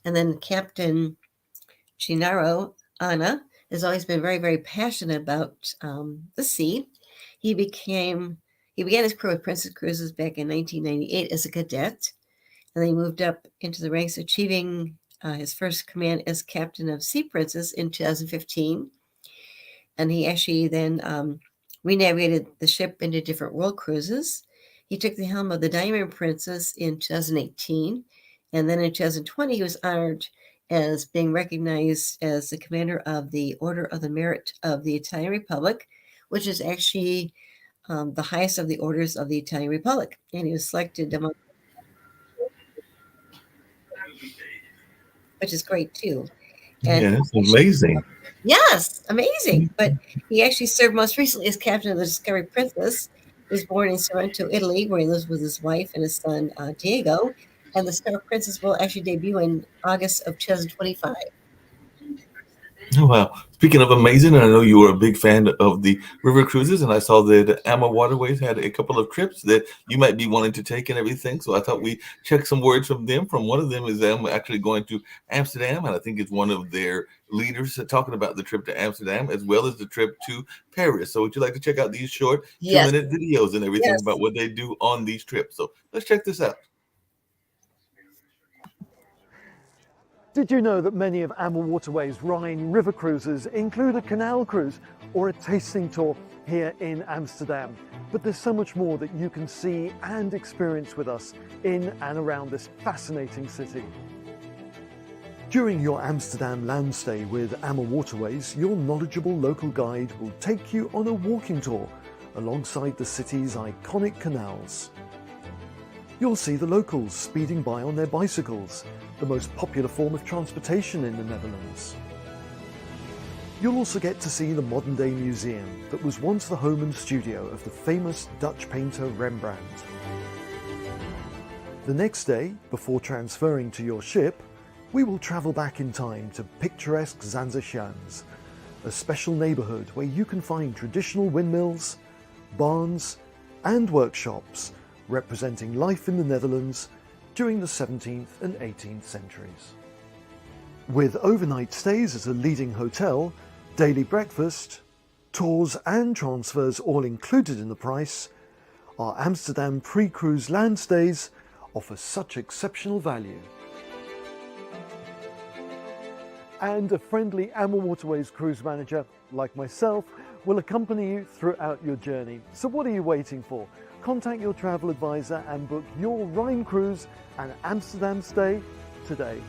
And then Captain Gennaro Anna has always been very, very passionate about the sea. He began his career with Princess Cruises back in 1998 as a cadet, and then he moved up into the ranks, achieving his first command as captain of Sea Princess in 2015. And he actually then re-navigated the ship into different world cruises. He took the helm of the Diamond Princess in 2018, and then in 2020 he was honored as being recognized as the commander of the Order of the Merit of the Italian Republic, which is actually the highest of the orders of the Italian Republic. And he was selected among, which is great too. And yeah, that's amazing. yes, amazing. But he actually served most recently as captain of the Discovery Princess. He was born in Sorrento, Italy, where he lives with his wife and his son, Diego. And the Star Princess will actually debut in August of 2025. Oh, wow. Speaking of amazing, I know you were a big fan of the river cruises, and I saw that AMA Waterways had a couple of trips that you might be wanting to take and everything. So I thought we check some words from them. From one of them is them actually going to Amsterdam, and I think it's one of their leaders talking about the trip to Amsterdam as well as the trip to Paris. So would you like to check out these short 2-minute videos and everything about what they do on these trips? So let's check this out. Did you know that many of AMA Waterways Rhine river cruises include a canal cruise or a tasting tour here in Amsterdam? But there's so much more that you can see and experience with us in and around this fascinating city. During your Amsterdam land stay with AMA Waterways, your knowledgeable local guide will take you on a walking tour alongside the city's iconic canals. You'll see the locals speeding by on their bicycles, the most popular form of transportation in the Netherlands. You'll also get to see the modern-day museum that was once the home and studio of the famous Dutch painter Rembrandt. The next day, before transferring to your ship, we will travel back in time to picturesque Zaanstad, a special neighbourhood where you can find traditional windmills, barns and workshops representing life in the Netherlands during the 17th and 18th centuries. With overnight stays at a leading hotel, daily breakfast, tours and transfers all included in the price, our Amsterdam pre-cruise land stays offer such exceptional value. And a friendly AMA Waterways cruise manager, like myself, will accompany you throughout your journey. So what are you waiting for? Contact your travel advisor and book your Rhine cruise and Amsterdam stay today.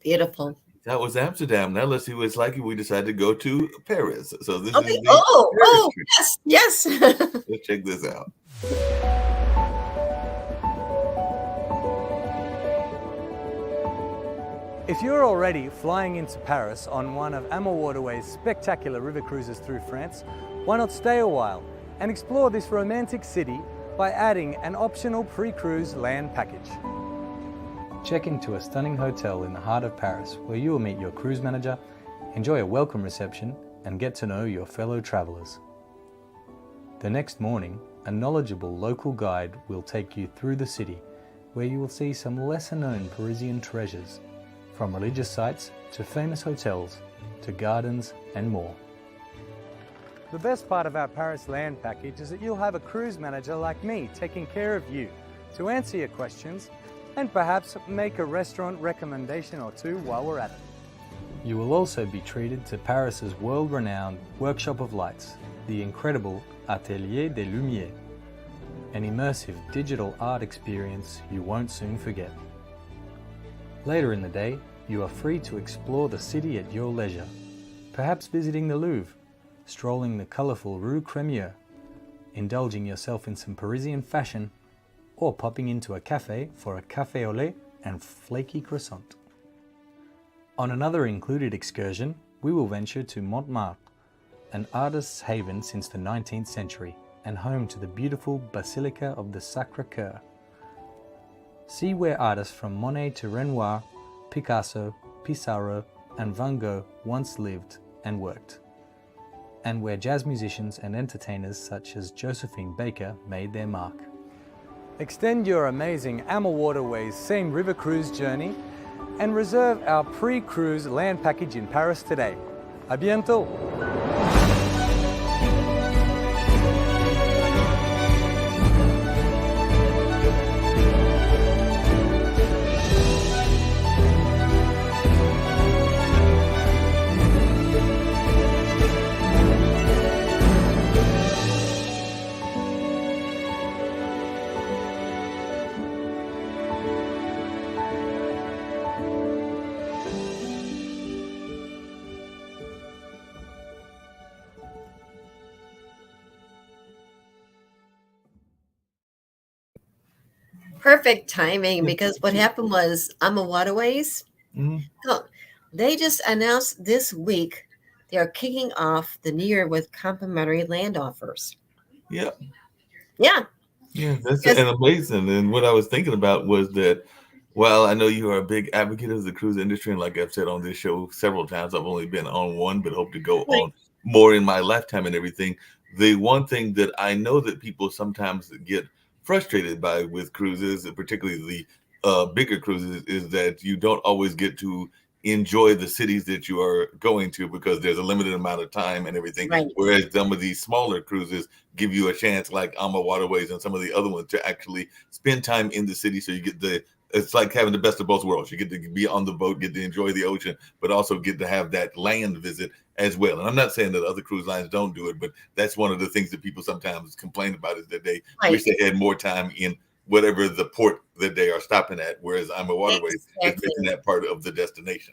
Beautiful. That was Amsterdam. Now let's see what it's like if we decide to go to Paris. So this Okay. is the Paris trip. Yes. Let's check this out. If you're already flying into Paris on one of AMA Waterways' spectacular river cruises through France, why not stay a while and explore this romantic city by adding an optional pre-cruise land package? Check into a stunning hotel in the heart of Paris where you will meet your cruise manager, enjoy a welcome reception and get to know your fellow travelers. The next morning, a knowledgeable local guide will take you through the city, where you will see some lesser-known Parisian treasures, from religious sites to famous hotels to gardens and more. The best part of our Paris land package is that you'll have a cruise manager like me taking care of you to answer your questions and perhaps make a restaurant recommendation or two while we're at it. You will also be treated to Paris's world-renowned Workshop of Lights, the incredible Atelier des Lumières, an immersive digital art experience you won't soon forget. Later in the day, you are free to explore the city at your leisure, perhaps visiting the Louvre, strolling the colourful Rue Crémieux, indulging yourself in some Parisian fashion, or popping into a cafe for a café au lait and flaky croissant. On another included excursion, we will venture to Montmartre, an artist's haven since the 19th century and home to the beautiful Basilica of the Sacré-Cœur. See where artists from Monet to Renoir, Picasso, Pissarro, and Van Gogh once lived and worked, and where jazz musicians and entertainers such as Josephine Baker made their mark. Extend your amazing Amel Waterways Seine River Cruise journey and reserve our pre-cruise land package in Paris today. À bientôt! Perfect timing, because what happened was AMA Waterways, so they just announced this week they are kicking off the new year with complimentary land offers. Yeah. Yeah. Yeah, that's Yes. and amazing. And what I was thinking about was that, while I know you are a big advocate of the cruise industry, and like I've said on this show several times, I've only been on one, but hope to go Right. on more in my lifetime and everything. The one thing that I know that people sometimes get frustrated by with cruises, and particularly the bigger cruises, is that you don't always get to enjoy the cities that you are going to because there's a limited amount of time and everything. Right. Whereas some of these smaller cruises give you a chance, like AMA Waterways and some of the other ones, to actually spend time in the city. So you get it's like having the best of both worlds. You get to be on the boat, get to enjoy the ocean, but also get to have that land visit as well. And I'm not saying that other cruise lines don't do it, but that's one of the things that people sometimes complain about, is that they wish they had more time in whatever the port that they are stopping at, whereas AMA Waterways is Exactly. making that part of the destination.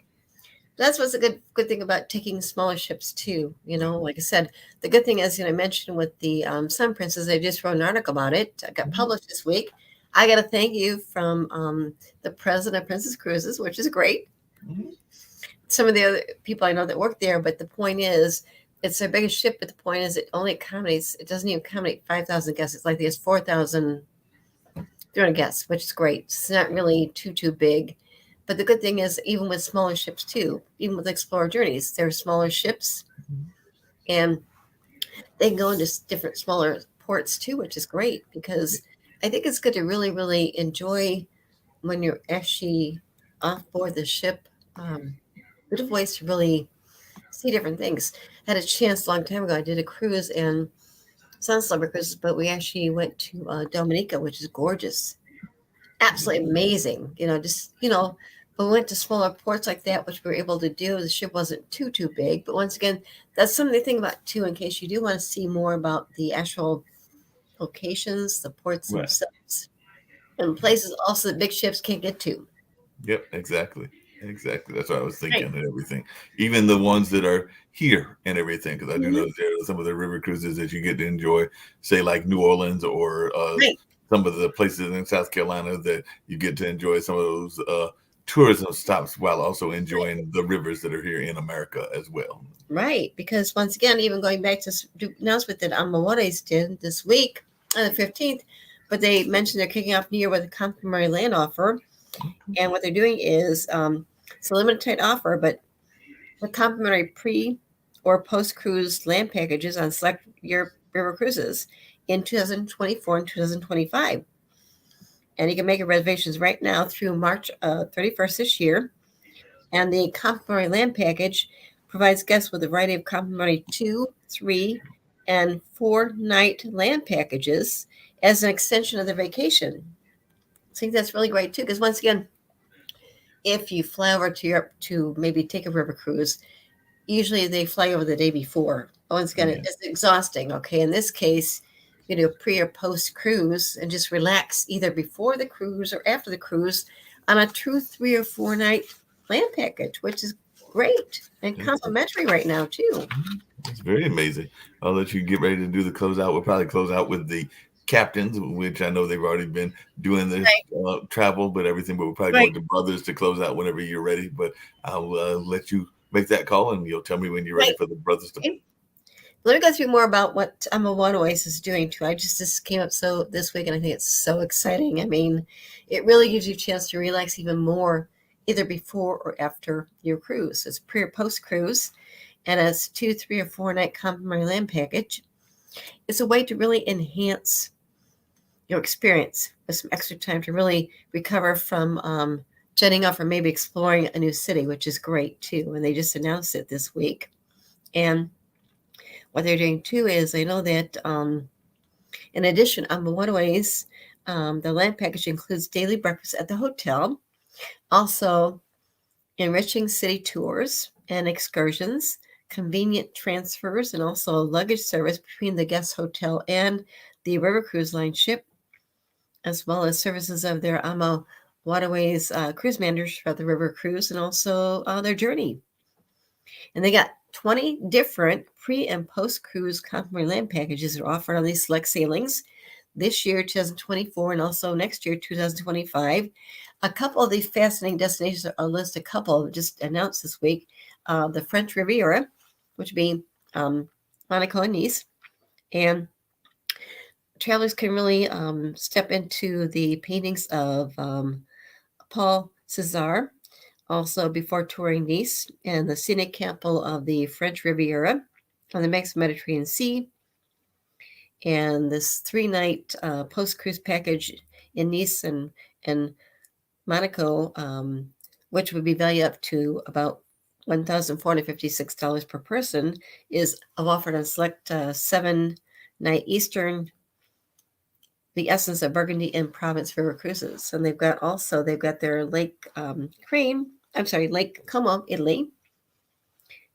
That's what's a good thing about taking smaller ships too. Like I said, the good thing is, I mentioned with the Sun Princess, I just wrote an article about it. It got published this week. I got a thank you from the president of Princess Cruises, which is great. Mhm. Some of the other people I know that work there, but the point is, it's their biggest ship. But the point is, it doesn't even accommodate 5,000 guests. It's like there's 4,300 guests, which is great. It's not really too big. But the good thing is, even with smaller ships too, even with Explorer Journeys, they're smaller ships, and they can go into different smaller ports too, which is great, because I think it's good to really, really enjoy when you're actually off board the ship. Good ways to really see different things. I had a chance a long time ago. I did a cruise and Sunslumber Cruises, but we actually went to Dominica, which is gorgeous, absolutely amazing. But we went to smaller ports like that, which we were able to do. The ship wasn't too big, but once again, that's something to think about too, in case you do want to see more about the actual locations, the ports Right. themselves, and places also that big ships can't get to. Yep, exactly. That's what I was thinking and everything. Even the ones that are here and everything, because I do know there are some of the river cruises that you get to enjoy, say like New Orleans or Right. some of the places in South Carolina that you get to enjoy some of those tourism stops while also enjoying the rivers that are here in America as well. Right, because once again, even going back to the announcement that Amawares did this week on the 15th, but they mentioned they're kicking off New Year with a complimentary land offer. And what they're doing is it's a limited time offer, but with complimentary pre or post cruise land packages on select your river cruises. in 2024 and 2025. And you can make your reservations right now through March 31st this year. And the complimentary land package provides guests with a variety of complimentary 2, 3, and 4-night land packages as an extension of their vacation. I think that's really great too, because once again, if you fly over to Europe to maybe take a river cruise, usually they fly over the day before. Once again, Yeah. it's exhausting. Okay, in this case, you do a pre or post cruise and just relax either before the cruise or after the cruise on a 2, 3, or 4-night land package, which is great and Yes. complimentary right now too. It's very amazing. I'll let you get ready to do the closeout. We'll probably close out with the captains, which I know they've already been doing the travel, but everything. But we'll probably go Right. into brothers to close out whenever you're ready. But I'll let you make that call, and you'll tell me when you're ready Right. for the brothers to. Okay. Let me go through more about what Waterways is doing too. This came up so this week, and I think it's so exciting. I mean, it really gives you a chance to relax even more, either before or after your cruise. It's pre or post cruise, and it's 2, 3, or 4-night complimentary land package. It's a way to really enhance your experience with some extra time to really recover from jetting off or maybe exploring a new city, which is great too. And they just announced it this week. And what they're doing too is I know that in addition, on the Waterways, the land package includes daily breakfast at the hotel, also enriching city tours and excursions, convenient transfers, and also luggage service between the guest hotel and the River Cruise Line ship, as well as services of their AMA Waterways cruise managers for the river cruise and also their journey. And they got 20 different pre and post cruise complimentary land packages that are offered on these select sailings this year, 2024, and also next year, 2025. A couple of these fascinating destinations, I'll list a couple just announced this week. The French Riviera, which would be Monaco and Nice. And travelers can really step into the paintings of Paul Cézanne, also before touring Nice, and the scenic capital of the French Riviera on the Mediterranean Sea. And this 3-night post-cruise package in Nice and Monaco, which would be valued up to about $1,456 per person, is offered on select 7-night Eastern, the Essence of Burgundy and Provence River Cruises. And they've got their Lake Lake Como, Italy.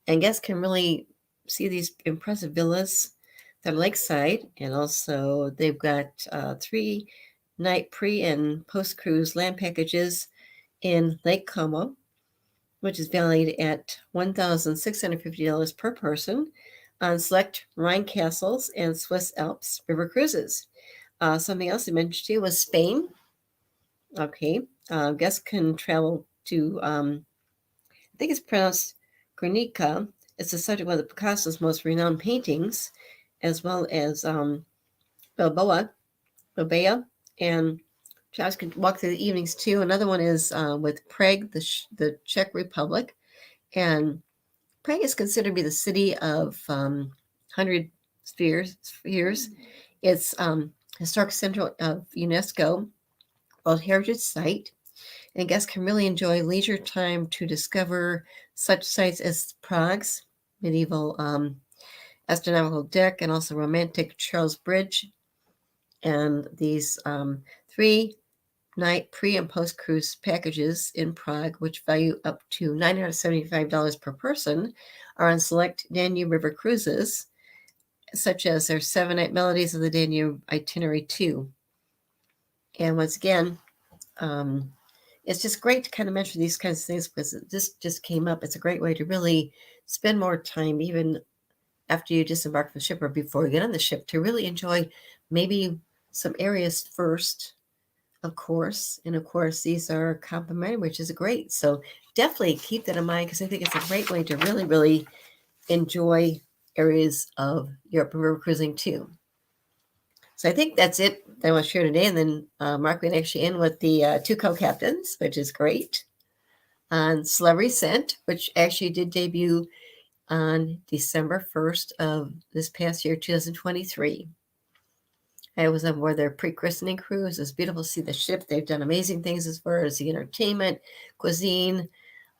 And guests can really see these impressive villas that are lakeside. And also they've got 3-night pre and post cruise land packages in Lake Como, which is valued at $1,650 per person on select Rhine castles and Swiss Alps river cruises. Something else I mentioned too was Spain. Okay, guests can travel to, I think it's pronounced Guernica. It's the subject of one of Picasso's most renowned paintings, as well as Bilbao, and travelers can walk through the evenings too. Another one is with Prague, the Czech Republic, and Prague is considered to be the city of 100 spheres. It's historic center of UNESCO World Heritage Site, and guests can really enjoy leisure time to discover such sites as Prague's medieval astronomical deck and also romantic Charles Bridge, and these 3-night pre and post cruise packages in Prague, which value up to $975 per person, are on select Danube River cruises, such as their 7-night Melodies of the Danube Itinerary 2. And once again, it's just great to kind of mention these kinds of things because this just came up. It's a great way to really spend more time, even after you disembark from the ship or before you get on the ship, to really enjoy maybe some areas first, of course. And of course, these are complimentary, which is great. So definitely keep that in mind because I think it's a great way to really, really enjoy areas of Europe and river cruising too. So I think that's it that I want to share today. And then Mark will actually end with the 2 co-captains, which is great. On Celebrity Scent, which actually did debut on December 1st of this past year, 2023. I was on board their pre-christening cruise. It's beautiful to see the ship. They've done amazing things as far as the entertainment, cuisine,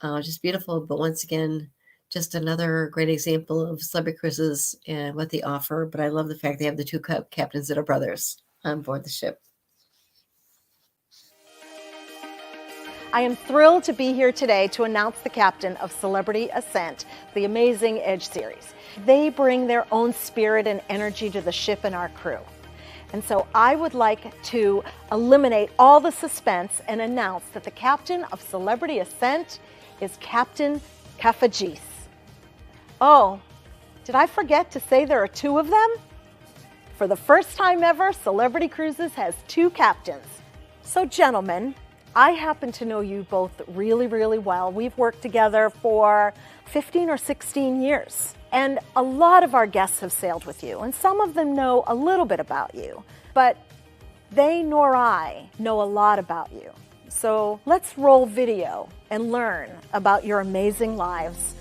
just beautiful. But once again, just another great example of Celebrity Cruises and what they offer. But I love the fact they have the two captains that are brothers on board the ship. I am thrilled to be here today to announce the captain of Celebrity Ascent, the Amazing Edge series. They bring their own spirit and energy to the ship and our crew. And so I would like to eliminate all the suspense and announce that the captain of Celebrity Ascent is Captain Kafagis. Oh, did I forget to say there are two of them? For the first time ever, Celebrity Cruises has two captains. So gentlemen, I happen to know you both really, really well. We've worked together for 15 or 16 years. And a lot of our guests have sailed with you, and some of them know a little bit about you, but they nor I know a lot about you. So let's roll video and learn about your amazing lives.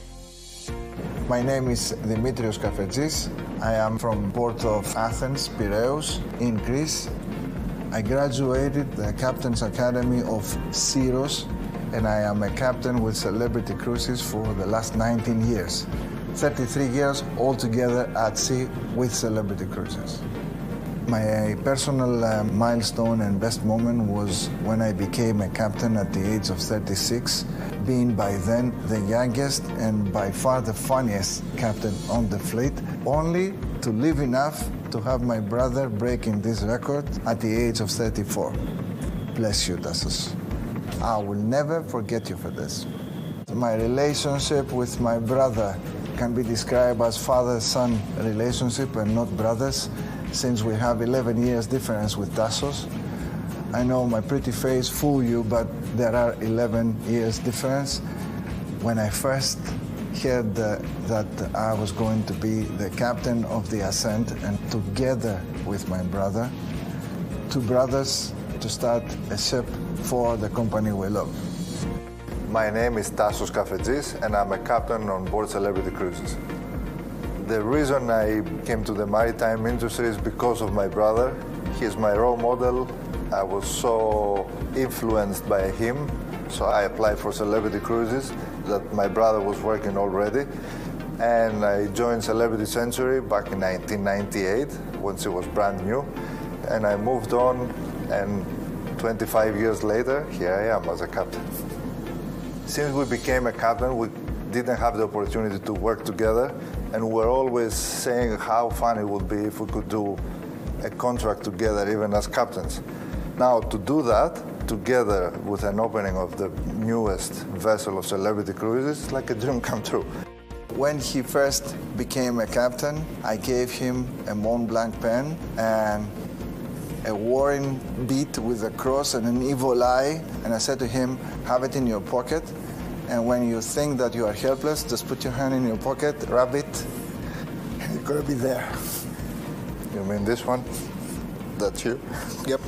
My name is Dimitrios Kafagis. I am from Port of Athens, Piraeus, in Greece. I graduated the Captain's Academy of Syros, and I am a captain with Celebrity Cruises for the last 19 years. 33 years altogether at sea with Celebrity Cruises. My personal milestone and best moment was when I became a captain at the age of 36, being by then the youngest and by far the funniest captain on the fleet, only to live enough to have my brother breaking this record at the age of 34. Bless you, Tassos. I will never forget you for this. My relationship with my brother can be described as father-son relationship and not brothers, since we have 11 years difference with Tassos. I know my pretty face fool you, but there are 11 years difference. When I first heard that I was going to be the captain of the Ascent, and together with my brother, two brothers, to start a ship for the company we love. My name is Tassos Kafagis, and I'm a captain on board Celebrity Cruises. The reason I came to the maritime industry is because of my brother. He's my role model. I was so influenced by him, so I applied for Celebrity Cruises that my brother was working already. And I joined Celebrity Century back in 1998, once it was brand new. And I moved on, and 25 years later, here I am as a captain. Since we became a captain, we didn't have the opportunity to work together, and we're always saying how fun it would be if we could do a contract together, even as captains. Now, to do that, together with an opening of the newest vessel of Celebrity Cruises, it's like a dream come true. When he first became a captain, I gave him a Mont Blanc pen and a warring bead with a cross and an evil eye, and I said to him, have it in your pocket, and when you think that you are helpless, just put your hand in your pocket, rub it, and you're gonna be there. You mean this one? That's you? Yep.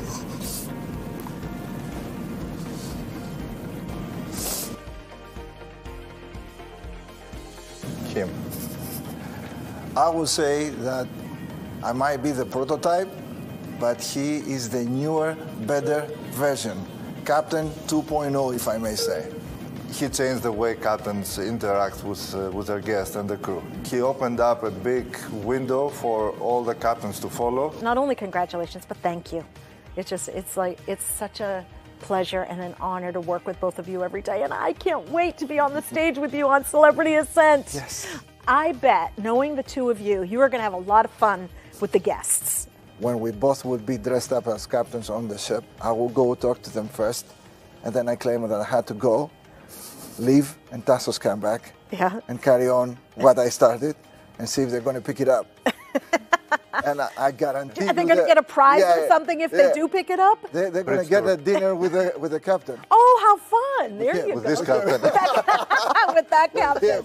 Him. I will say that I might be the prototype, but he is the newer, better version. Captain 2.0, if I may say. He changed the way captains interact with their guests and the crew. He opened up a big window for all the captains to follow. Not only congratulations, but thank you. It's such a pleasure and an honor to work with both of you every day, and I can't wait to be on the stage with you on Celebrity Ascent. Yes. I bet, knowing the two of you, you are going to have a lot of fun with the guests. When we both would be dressed up as captains on the ship, I will go talk to them first, and then I claim that I had to go, leave, and Tassos come back, and carry on what I started, and see if they're going to pick it up. And I guarantee Are they going to get a prize or something if they do pick it up? They're going to get a dinner with the captain. Oh, how fun! There you With go. this captain. With that captain.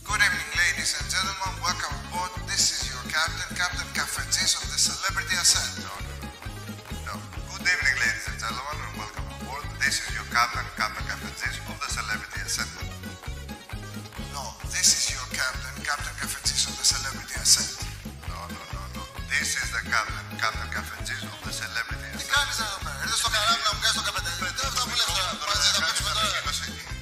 Good evening, ladies and gentlemen. Welcome aboard. This is your captain, Captain Kafagis of the Celebrity Ascent. No. Good evening, ladies and gentlemen, and welcome aboard. This is your captain, Captain Kafagis of the Celebrity Ascent. No, this is your captain, Captain Kafagis of the Celebrity Ascent. No. This is the captain, Captain Kafagis Cafetζής of the Celebrity. Τι κάνεις εδώ πέρα, ήρθες στο καράβι να μου κάνεις το καφετέλι. Τι είναι αυτά που λες τώρα, μαζί θα παίξουμε τώρα.